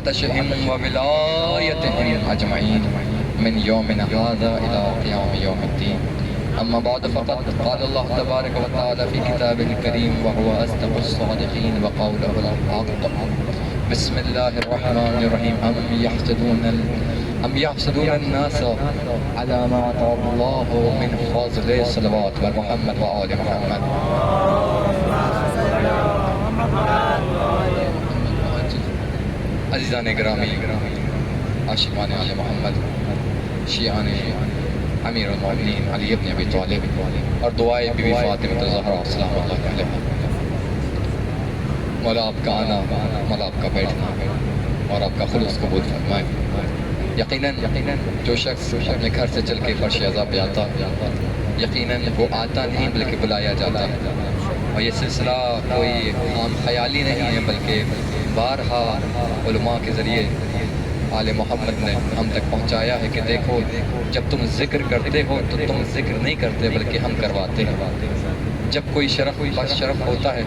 وعطشهم وولايتهم أجمعين من يومنا هذا إلى قيام يوم الدين. أما بعد فقد قال الله تبارك وتعالى في كتابه الكريم وهو أصدق الصادقين وقوله الحق. بسم الله الرحمن الرحيم. أم يحسدون الناس على ما آتاهم الله من فضله. صلوات بر محمد وآل محمد. عزیزان گرامی، عاشقان آل محمد، شیعان امیر المومنین علی ابن ابی طالب اور دعائے بی بی فاطمہ الزہرا سلام اللہ علیہ، مولا آپ کا آنا، مولا آپ کا بیٹھنا اور آپ کا خلوص قبول فرمائے۔ یقیناً جو شخص اپنے گھر سے چل کے فرش عزا پہ آتا، یقیناً وہ آتا نہیں بلکہ بلایا جاتا ہے، اور یہ سلسلہ کوئی عام خیالی نہیں ہے بلکہ بارہا علماء کے ذریعے آل محمد نے ہم تک پہنچایا ہے کہ دیکھو، جب تم ذکر کرتے ہو تو تم ذکر نہیں کرتے بلکہ ہم کرواتے ہیں۔ جب کوئی شرف ہوتا ہے،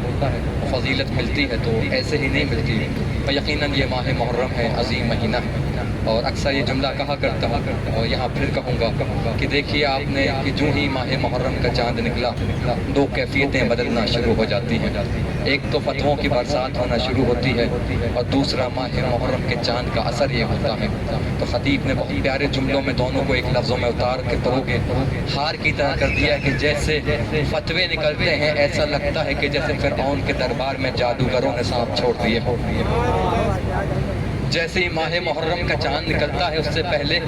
فضیلت ملتی ہے تو ایسے ہی نہیں ملتی۔ اور یقیناً یہ ماہ محرم ہے، عظیم مہینہ ہے، اور اکثر یہ جملہ کہا کرتا ہوں اور یہاں پھر کہوں گا کہ دیکھیے آپ نے کہ جو ہی ماہ محرم کا چاند نکلا، دو کیفیتیں بدلنا شروع ہو جاتی ہیں۔ ایک تو فتحوں کی برسات ہونا شروع ہوتی ہے، اور دوسرا ماہ محرم کے چاند کا اثر یہ ہوتا ہے۔ تو خطیب نے بہت پیارے جملوں میں دونوں کو ایک لفظوں میں اتار کے پڑھو گے، ہار کی طرح کر دیا کہ جیسے فتوے نکلتے ہیں ایسا لگتا ہے کہ جیسے فرعون کے دربار میں جادوگروں نے سانپ چھوڑ دیے ہو۔ جیسے ہی ماہ محرم کا چاند نکلتا ہے اس سے پہلے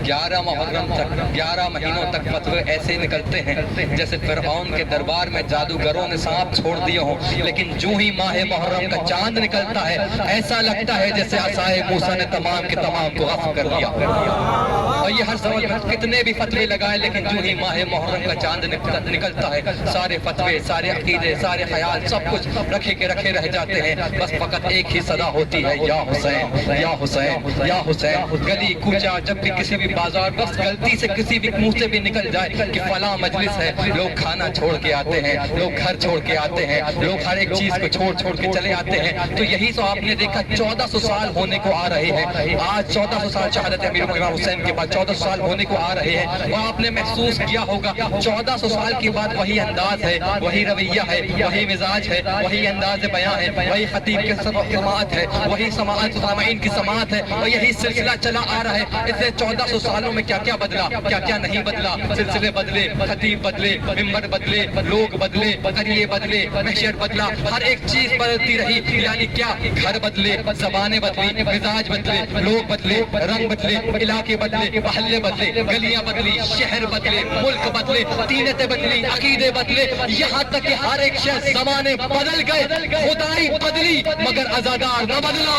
11 محرم تک، 11 مہینوں تک فتوے ایسے ہی نکلتے ہیں جیسے فرعون کے دربار میں جادوگروں نے سانپ چھوڑ دیے ہوں، لیکن جو ہی ماہ محرم کا چاند نکلتا ہے ایسا لگتا ہے جیسے عصائے موسیٰ نے تمام کے تمام کو غصب کر دیا۔ اور یہ ہر سمجھ میں کتنے بھی فتوے لگائے، لیکن جو ہی ماہ محرم کا چاند نکلتا ہے سارے فتوے، سارے عقیدے، سارے خیال، سب کچھ رکھے کے رکھے رہ جاتے ہیں۔ بس فقط ایک ہی صدا ہوتی ہے، یا حسین یا حسین یا حسین۔ گلی کوچہ جب بھی کسی بھی بازار بس غلطی سے کسی بھی منہ سے بھی نکل جائے کہ فلاں مجلس ہے، لوگ کھانا چھوڑ کے آتے ہیں، لوگ گھر چھوڑ کے آتے ہیں، لوگ ہر ایک چیز کو چھوڑ کے چلے آتے ہیں۔ تو یہی تو آپ نے دیکھا 1400 سال ہونے کو آ رہے ہیں، آج 1400 سال شہادت امیر المومنین حسین کے بعد 1400 سال ہونے کو آ رہے ہیں، اور آپ نے محسوس کیا ہوگا 1400 سال کے بعد وہی انداز ہے، وہی رویہ ہے، وہی مزاج ہے، وہی انداز بیان ہے، وہی خطیب کی سماعت ہے، وہی سماعت سامعین کی سماعت ہے، اور یہی سلسلہ چلا آ رہا ہے۔ اس سے 1400 سالوں میں کیا کیا بدلا، کیا کیا نہیں بدلا۔ سلسلے بدلے، خطیب بدلے، ممبر بدلے، لوگ بدلے، قریے بدلے، محشر بدلا، ہر ایک چیز بدلتی رہی۔ یعنی کیا، گھر بدلے، زبانیں بدلی، مزاج بدلے، لوگ بدلے، رنگ بدلے، علاقے بدلے، محلے بدلے، گلیاں بدلی، شہر بدلے، ملک بدلے، تینتیں بدلی، عقیدے بدلے، یہاں تک کہ ہر ایک شخص زمانے بدل گئے، خدائی بدلی مگر عزادار نہ بدلا۔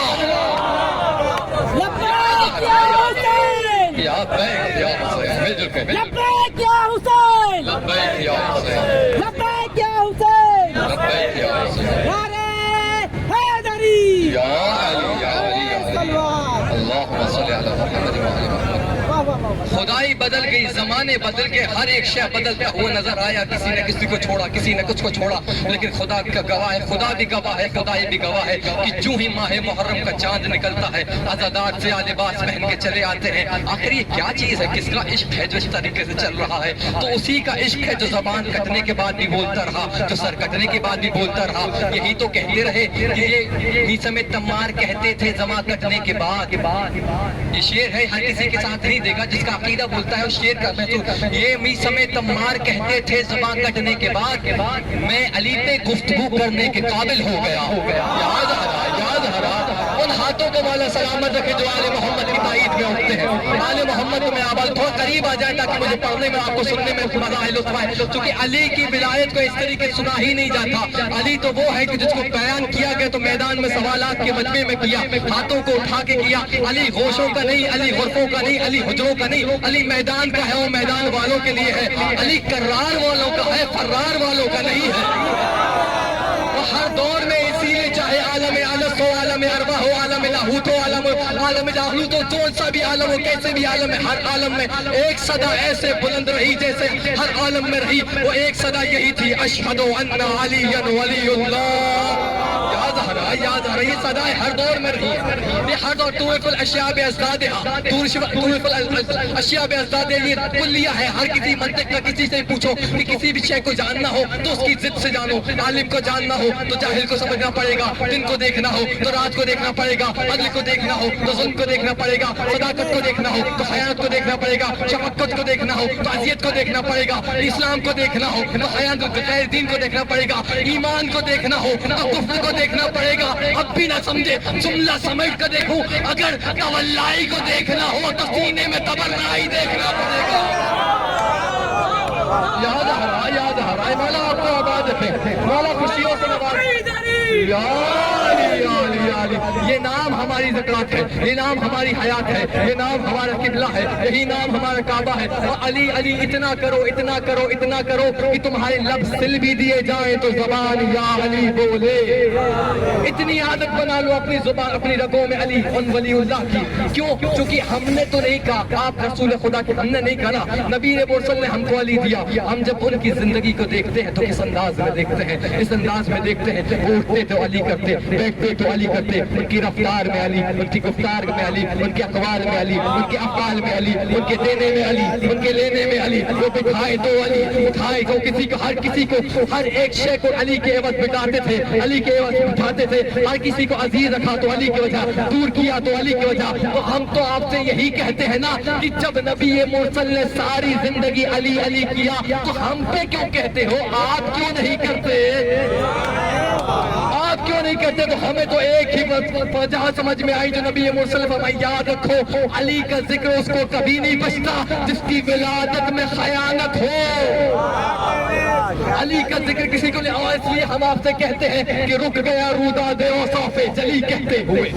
لبیک یا حسین، یا بیک یا حسین، مل جل کے لبیک یا حسین، لبیک یا حسین، لبیک یا حسین، لبیک یا حسین، نعرہ حیدری، یا علی یا علی یا علی، اللہم صلی علی محمد و علی محمد۔ خدائی بدل گئی، زمانے بدل گئے، ہر ایک شے بدلتا ہوا نظر آیا، کسی نے کسی کو چھوڑا، کسی نے کچھ کو چھوڑا، لیکن خدا کا گواہ ہے، خدا بھی گواہ ہے، خدائی بھی گواہ ہے کہ جو ہی ماہ محرم کا چاند نکلتا ہے عزادار سے لباس پہن کے چلے آتے ہیں۔ آخر یہ کیا چیز ہے، کس کا عشق ہے جو اس طریقے سے چل رہا ہے؟ تو اسی کا عشق ہے جو زبان کٹنے کے بعد بھی بولتا رہا، جو سر کٹنے کے بعد بھی بولتا رہا۔ یہی تو کہتے رہے کہ یہ میثم تمار کہتے تھے زما کٹنے کے بعد۔ یہ شعر ہے، ہر کسی کے ساتھ نہیں دے گا جس کا عقیدہ بولتا ہے اس شعر کا محسوس۔ یہ میثم تمار کہتے تھے زبان کٹنے کے بعد میں علی پہ گفتگو کرنے کے قابل ہو گیا۔ یاد آ رہا ان ہاتھوں کو مولا سلامت رکھے جو آل محمد کی تائید میں اٹھتے ہیں۔ آل محمد کو میں آواز تھوڑا قریب آ جائے تاکہ مجھے پڑھنے میں، آپ کو سننے میں مزہ ہے، لطف آئے، کیونکہ علی کی ولایت کو اس طریقے سنا ہی نہیں جاتا۔ علی تو وہ ہے کہ جس کو بیان کیا گیا تو میدان میں سوالات کے مجمع میں کیا، ہاتھوں کو اٹھا کے کیا۔ علی ہوشوں کا نہیں، علی غرفوں کا نہیں، علی حجروں کا نہیں، علی میدان کا ہے، وہ میدان والوں کے لیے ہے۔ علی کرار والوں کا ہے، فرار والوں کا نہیں ہے۔ وہ ہر دور میں اسی لیے چاہے عالم الست ہو، عالم ارواح ہو، عالم لاہوت ہو، عالم جاہلوت ہو، جو سا بھی عالم ہو، کیسے بھی عالم ہے، ہر عالم میں ایک صدا ایسے بلند رہی جیسے ہر عالم میں رہی۔ وہ ایک صدا یہی تھی، اشہد ان علی ولی اللہ۔ یاد آ رہا رہی ہے، صدائیں ہر دور میں رہی ہیں، یہ ہر دور توف الاشیاء بازدادہا، توف الاشیاء بازدادہا، یہ کلیہ ہے. ہر کسی منطق کا کسی سے پوچھو کہ کسی بھی شے کو جاننا ہو تو اس کی ضد سے جانو. عالم کو جاننا ہو تو جاہل کو سمجھنا پڑے گا، دن کو دیکھنا ہو تو رات کو دیکھنا پڑے گا، عدل کو دیکھنا ہو تو ظلم کو دیکھنا پڑے گا، صداقت کو دیکھنا ہو تو خیانت کو دیکھنا پڑے گا، شفقت کو دیکھنا ہو تو اذیت کو دیکھنا پڑے گا، اسلام کو دیکھنا ہو تو خیانت غیر دین کو دیکھنا پڑے گا، ایمان کو دیکھنا ہو تو کفر کو دیکھنا پڑے گا. اب بھی نہ سمجھے جملہ سمیٹ کر دیکھوں، اگر تولائی کو دیکھنا ہو تو سینے میں تبرعی دیکھنا پڑے گا. یاد آ رہا ہے مولا آپ کو آباد ہے، مولا خوشیوں سے نوازے. یہ نام ہماری زکات ہے، یہ نام ہماری حیات ہے، یہ نام ہمارا قبلہ ہے، یہی نام ہمارا کعبہ ہے. اور علی علی اتنا کرو اتنا کرو اتنا کرو کہ تمہارے لب سل بھی دیے جائیں تو زبان یا علی بولے. اتنی عادت بنا لو اپنی زبان اپنی رگوں میں علی ان ولی اللہ کی. کیوں؟ کیونکہ ہم نے تو نہیں کہا، آپ رسول خدا کے ہم نے نہیں کہا، نبی مرسل نے ہم کو علی دیا. ہم جب ان کی زندگی کو دیکھتے ہیں تو کس انداز میں دیکھتے ہیں، اس انداز میں دیکھتے ہیں. وہ اٹھتے تو علی کرتے، بیٹھتے تو علی کرتے، ان کی رفتار میں علی، ان کی گفتار میں علی، ان کے اقوال میں علی، ان کے افعال میں علی، ان کے دینے میں علی، ان کے لینے میں علی. وہ بٹھائے تو علی، اٹھائے تو کسی کو، ہر کسی کو، ہر ایک شے کو علی کے عوض بٹھاتے تھے، علی کے عوض اٹھاتے تھے. ہر کسی کو عزیز رکھا تو علی کی وجہ، دور کیا تو علی کی وجہ. تو ہم تو آپ سے یہی کہتے ہیں نا کہ جب نبی مرسل نے ساری زندگی علی علی کیا تو ہم پہ کیوں کہتے ہو؟ آپ کیوں نہیں کرتے؟ آپ کیوں نہیں کرتے؟ تو ہمیں تو ایک ہی وجہ سمجھ میں آئی جو نبی مرسل فرمایا، یاد رکھو علی کا ذکر اس کو کبھی نہیں بچتا جس کی ولادت میں خیانت ہو. علی کا ذکر کسی کو نہیں. اور اس لیے ہم آپ سے کہتے ہیں کہ رک گیا رودا دے اوصاف جلی کہتے ہوئے،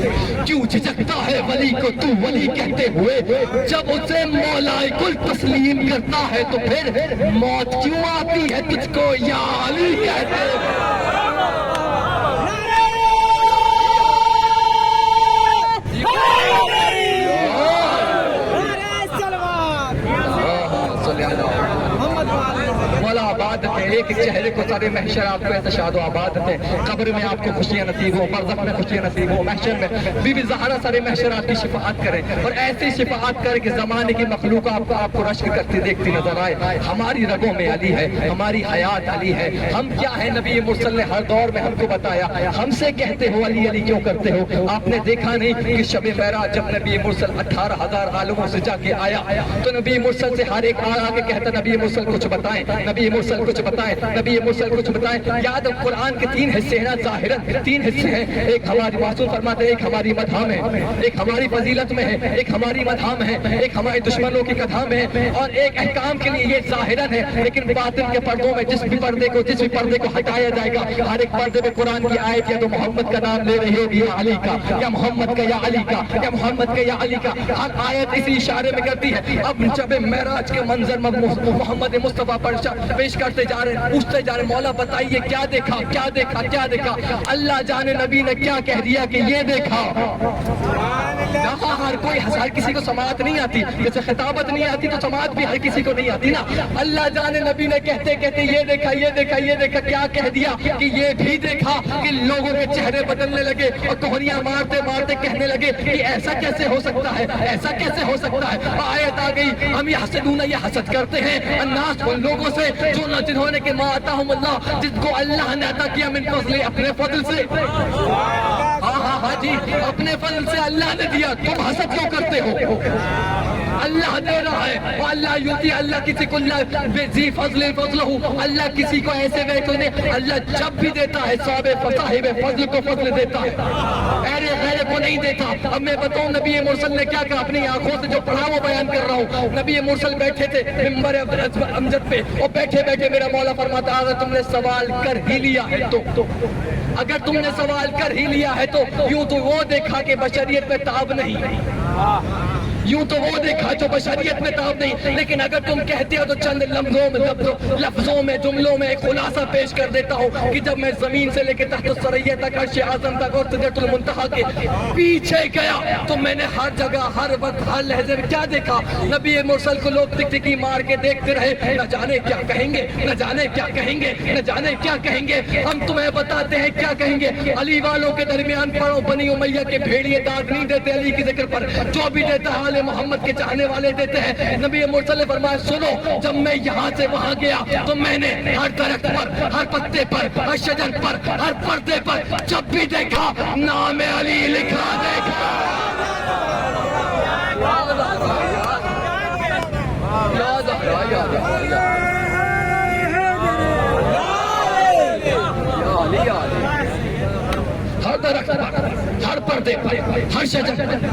کیوں جھجکتا ہے ولی کو تو ولی کہتے ہوئے. جب اسے مولا کل تسلیم کرتا ہے تو پھر موت کیوں آتی ہے تجھ کو یا علی کہتے ہوئے. مولا آباد ہے ایک چہرے کو سارے محشر آپ کو احتشاد و آباد ہے. قبر میں آپ کو خوشیاں نصیب ہو، برزخ میں خوشیاں نصیب ہو، محشر میں بی بی زہرا سارے محشر آپ کی شفاعت کریں اور ایسی شفاعت کرے کہ زمانے کی مخلوق آپ کو رشک کرتی دیکھتی نظر آئے. ہماری رگوں میں علی ہے، ہماری حیات علی ہے. ہم کیا ہے نبی مرسل نے ہر دور میں ہم کو بتایا. ہم سے کہتے ہو علی علی کیوں کرتے ہو؟ آپ نے دیکھا نہیں کہ شب معراج جب نبی مرسل 18,000 عالموں سے جا کے آیا تو نبی مرسل سے ہر ایک آگے کہتا نبی مرسل کچھ بتائیں، نبی مرسل کچھ بتائیں، نبی مرسل کچھ بتائیں. یاد قرآن کے 3 حصے ہیں نا، ظاہراً 3 حصے ہیں. ایک ہماری معصوم فرماتے ہیں، ایک ہماری مدح میں ہے، ایک ہماری فضیلت میں ہے، ایک ہماری مدح میں ہے، ایک ہمارے دشمنوں کی کدھا میں ہے، اور ایک احکام کے لیے. یہ ظاہراً ہے لیکن باطن کے پردوں میں جس بھی پردے کو ہٹایا جائے گا، ہر ایک پردے میں قرآن کی آیت یا تو محمد کا نام لے رہی ہوگی یا علی کا، یا محمد کا یا علی کا، یا محمد کا یا علی کا. ہر آیت اسی اشارے میں کرتی ہے. اب جب معراج کے منظر محمد مصطفیٰ پر پیش کرتے جا رہے ہیں، پوچھتے جا رہے ہیں مولا بتائیے کیا دیکھا کیا دیکھا کیا دیکھا. اللہ جانے نبی نے کیا کہہ دیا کہ یہ دیکھا. ہر کوئی ہر کسی کو سماعت نہیں آتی، جیسے خطابت نہیں آتی تو سماعت بھی ہر کسی کو نہیں آتی نا. اللہ جانے نبی نے کہتے کہتے یہ دیکھا یہ دیکھا یہ دیکھا. کیا کہہ دیا کہ یہ بھی دیکھا کہ لوگوں کے چہرے بدلنے لگے اور کوہنیاں مارتے مارتے کہنے لگے کہ ایسا کیسے ہو سکتا ہے، ایسا کیسے ہو سکتا ہے. آیت آ گئی، ہم یحسدون، یہ حسد کرتے ہیں الناس ان لوگوں سے جنہوں نے کہ ما آتاہم اللہ، جس کو اللہ نے عطا کیا من فضل، اپنے فضل سے. ہاں جی، اپنے فضل سے اللہ نے دیا. تم حسد کیوں کرتے ہو؟ اللہ دے رہا ہے. اللہ یوتی، اللہ کسی کو ذی فضل فضلہ، اللہ کسی کو ایسے گئے تو نہیں. اللہ جب بھی دیتا ہے صاحب فضل کو فضل دیتا ہے، غیر کو نہیں دیتا. اب میں بتاؤں نبی مرسل نے کیا کہا، اپنی آنکھوں سے جو پڑھا وہ بیان کر رہا ہوں. نبی مرسل بیٹھے تھے منبر امجد پہ اور بیٹھے بیٹھے میرا مولا فرماتا اگر تم نے سوال کر ہی لیا ہے تو، اگر تم نے سوال کر ہی لیا ہے تو یوں تو وہ دیکھا کہ بشریت میں تاب نہیں. یوں تو وہ دیکھا جو بشریت میں تاب نہیں، لیکن اگر تم کہتے ہو تو چند لفظوں میں جملوں میں ایک خلاصہ پیش کر دیتا ہوں کہ جب میں زمین سے لے کے تحت الثریا تک، عرش اعظم تک اور سدرۃ المنتہا کے پیچھے گیا تو میں نے ہر جگہ ہر وقت ہر لحظے میں کیا دیکھا؟ نبی مرسل کو لوگ ٹکٹکی مار کے دیکھتے رہے، نہ جانے کیا کہیں گے، نہ جانے کیا کہیں گے، نہ جانے کیا کہیں گے۔ ہم تمہیں بتاتے ہیں کیا کہیں گے۔ علی والوں کے درمیان پڑھو، بنی امیہ کے بھیڑیے داد نہیں دیتے علی کی ذکر پر، جو بھی دیتا ہے آل محمد کے چاہنے والے دیتے ہیں۔ نبی مرسل نے فرمایا سنو، جب میں یہاں سے وہاں گیا تو میں نے ہر درخت پر، ہر پتے پر، ہر شجر پر، ہر پردے پر جب بھی دیکھا نام علی لکھا دیکھا۔ ہر درخت پر، ہر پردے پر، ہر شجر پر،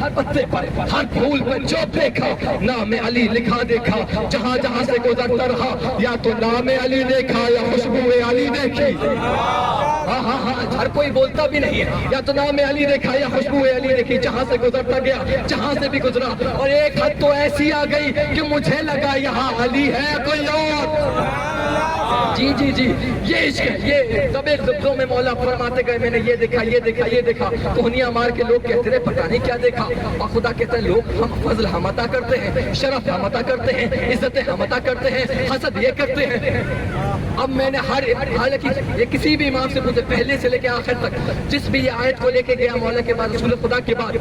ہر پتے پر، ہر پھول پر جو دیکھا نام علی لکھا دیکھا۔ جہاں جہاں سے گزرتا رہا یا تو نام علی دیکھا یا خوشبو علی دیکھی۔ ہاں ہاں ہاں، ہر کوئی بولتا بھی نہیں ہے، یا تو نام علی دیکھا یا خوشبو علی دیکھی۔ جہاں سے گزرتا گیا، جہاں سے بھی گزرا، اور ایک حد تو ایسی آ گئی کہ مجھے لگا یہاں علی ہے کوئی اور۔ جی جی جی، یہ عشق ہے۔ یہ دبے لفظوں میں مولا فرماتے گئے میں نے یہ دیکھا، یہ دیکھا، یہ دیکھا۔ کوہنیاں مار کے لوگ کہتے رہے پتہ نہیں کیا دیکھا، اور خدا کہتا ہے لوگ ہم فضل ہم عطا کرتے ہیں، شرف ہم عطا کرتے ہیں، عزتیں ہم عطا کرتے ہیں، حسد یہ کرتے ہیں۔ اب میں نے حالانکہ یہ کسی بھی امام سے پوچھے، پہلے سے لے کے آخر تک، جس بھی یہ آیت کو لے کے گیا مولا کے بعد، رسول خدا کے بعد،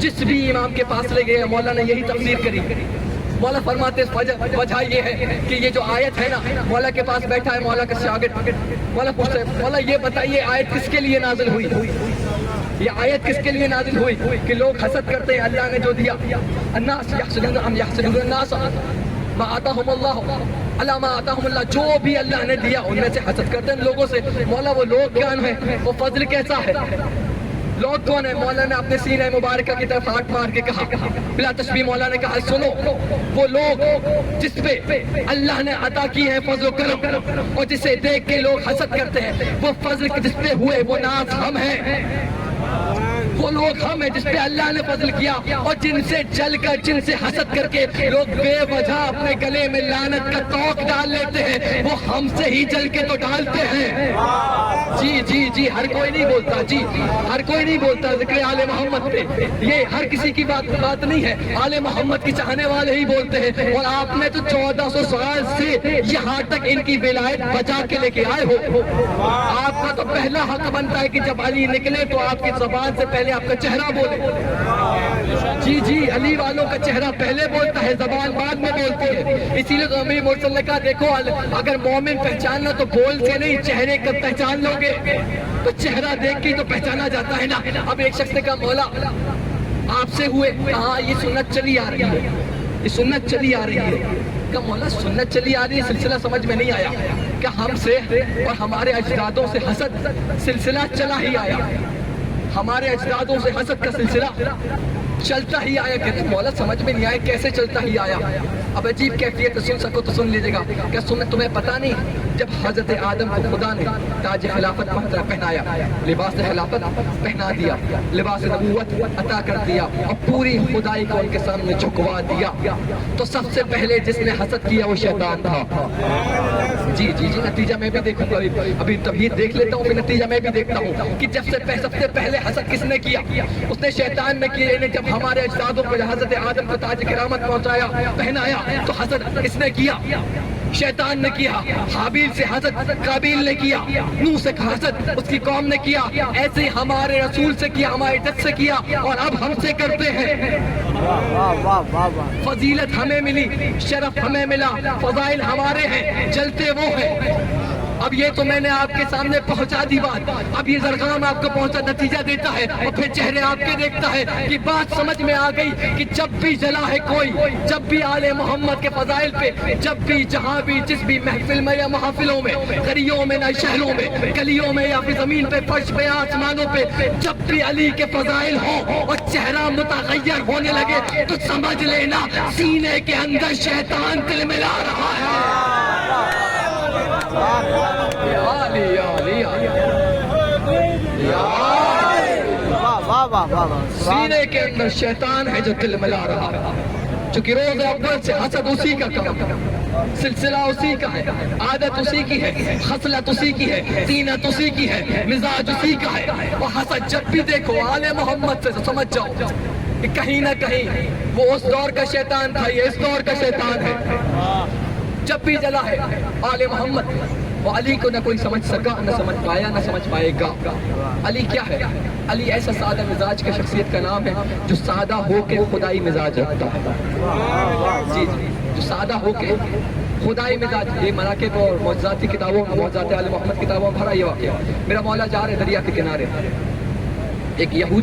جس بھی امام کے پاس لے گیا مولا نے یہی تفسیر کری۔ مولا فرماتے وجہ یہ ہے کہ یہ جو آیت ہے نا، مولا کے پاس بیٹھا ہے مولا کا شاگرد، مولا پوچھتا ہے مولا یہ بتائیے آیت کس کے لیے نازل ہوئی؟ یہ آیت کس کے لیے نازل ہوئی؟ کہ لوگ حسد کرتے ہیں اللہ نے جو دیا، الناس یحسدون ام یحسدون الناس ما آتاہم اللہ علی ما آتاہم اللہ، جو بھی اللہ نے دیا ان میں سے حسد کرتے ہیں لوگوں سے۔ مولا وہ لوگ کون ہیں؟ وہ فضل کیسا ہے؟ لوگ کون ہیں؟ مولا نے اپنے سینہ مبارکہ کی طرف ہاتھ مار کے کہا، بلا تشبیہ مولا نے کہا سنو، وہ لوگ جس پہ اللہ نے عطا کی ہے فضل و کرم، اور جسے دیکھ کے لوگ حسد کرتے ہیں، وہ فضل جس پہ ہوئے وہ ناز ہم ہیں۔ وہ لوگ ہم ہیں جس پہ اللہ نے فضل کیا، اور جن سے جل کر، جن سے حسد کر کے لوگ بے وجہ اپنے گلے میں لعنت کا توق ڈال لیتے ہیں، وہ ہم سے ہی جل کے تو ڈالتے ہیں۔ جی جی جی، ہر کوئی نہیں بولتا، جی ہر کوئی نہیں بولتا ذکر آل محمد پہ، یہ ہر کسی کی بات نہیں ہے، آل محمد کی چاہنے والے ہی بولتے ہیں۔ اور آپ نے تو 1400 سال سے یہاں تک ان کی ولایت بچا کے لے کے آئے ہو۔ آپ کا تو پہلا حق بنتا ہے کہ جب علی نکلے تو آپ کی زبان سے پہلے آپ کا چہرہ بولے۔ جی جی، علی والوں کا چہرہ پہلے بولتا ہے، زبان بعد میں بولتی ہے۔ اسی لیے تو نبی مرسل نے کہا دیکھو اگر مومن پہچاننا تو بول کے نہیں، چہرے کا پہچان لو گے تو چہرہ دیکھ کے تو پہچانا جاتا ہے نا۔ اب ایک شخص نے کہا مولا آپ سے ہوئے، کہا یہ سنت چلی آ رہی ہے، یہ سنت چلی آ رہی ہے۔ کہا مولا سنت چلی آ رہی ہے، سلسلہ سمجھ میں نہیں آیا۔ کہ ہم سے اور ہمارے اجدادوں سے حسد سلسلہ چلا ہی آیا، ہمارے اجدادوں سے حسد کا سلسلہ چلتا ہی آیا۔ کہ مولا سمجھ میں نہیں آیا کیسے چلتا ہی آیا۔ اب عجیب کیفیت سن سکو تو سن لیجیے گا۔ کیا سنت تمہیں پتہ نہیں؟ جب حضرت آدم کو خدا نے تاج خلافت پہنایا، لباس خلافت پہنا دیا، لباس نبوت عطا کر دیا، اور پوری خدائی کو ان کے سامنے جھکوا دیا، تو سب سے پہلے جس نے حسد کیا وہ شیطان تھا۔ جی جی جی، نتیجہ میں بھی دیکھوں گا، ابھی تبھی دیکھ لیتا ہوں، پھر نتیجہ میں بھی دیکھتا ہوں کہ جب سے سب سے پہلے حسد کس نے کیا؟ اس نے شیطان نے کیا۔ جب ہمارے اجدادوں کو حضرت آدم کو تاج کرامت پہنچایا، پہنایا، تو حسد کس نے کیا؟ شیطان نے کیا۔ حابیل سے حسد قابیل نے کیا، نوح سے حسد اس کی قوم نے کیا، ایسے ہی ہمارے رسول سے کیا، ہمارے جد سے کیا، اور اب ہم سے کرتے ہیں۔ فضیلت ہمیں ملی، شرف ہمیں ملا، فضائل ہمارے ہیں، جلتے وہ ہیں۔ اب یہ تو میں نے آپ کے سامنے پہنچا دی بات، اب یہ زرغام آپ کو پہنچا نتیجہ دیتا ہے، اور پھر چہرے آپ کے دیکھتا ہے کہ بات سمجھ میں آ گئی کہ جب بھی جلا ہے کوئی، جب بھی آل محمد کے فضائل پہ، جب بھی جہاں بھی جس بھی محفل میں یا محافلوں میں، گلیوں میں نہ شہروں میں، گلیوں میں یا پھر زمین پہ، فرش پہ، آسمانوں پہ، جب بھی علی کے فضائل ہوں اور چہرہ متغیر ہونے لگے تو سمجھ لینا سینے کے اندر شیطان تل ملا رہا ہے۔ سینے کے اندر شیطان ہے جو دل ملا رہا ہے، چونکہ روز اول سے حسد اسی کا کام ہے، سلسلہ اسی کا ہے، عادت اسی کی ہے، خصلت اسی کی ہے، طینت اسی کی ہے، مزاج اسی کا ہے۔ اور حسد جب بھی دیکھو آل محمد سے سمجھ جاؤ کہ کہیں نہ کہیں وہ اس دور کا شیطان تھا، یہ اس دور کا شیطان ہے۔ جب بھی جلا ہے آل محمد، وہ علی کو نہ کوئی سمجھ سکا، نہ سمجھ پایا، نہ سمجھ پائے گا۔ علی کیا ہے؟ علی ایسا سادہ مزاج کا شخصیت کا نام ہے جو سادہ ہو کے خدائی مزاج رکھتا ہے۔ جی جی، جو سادہ ہو کے خدائی مزاج، یہ مراکب اور معجزاتی کتابوں میں، معجزات آل محمد کتابوں میں بھرا یہ واقعہ۔ میرا مولا جا رہے دریا کے کنارے، ایک یہودی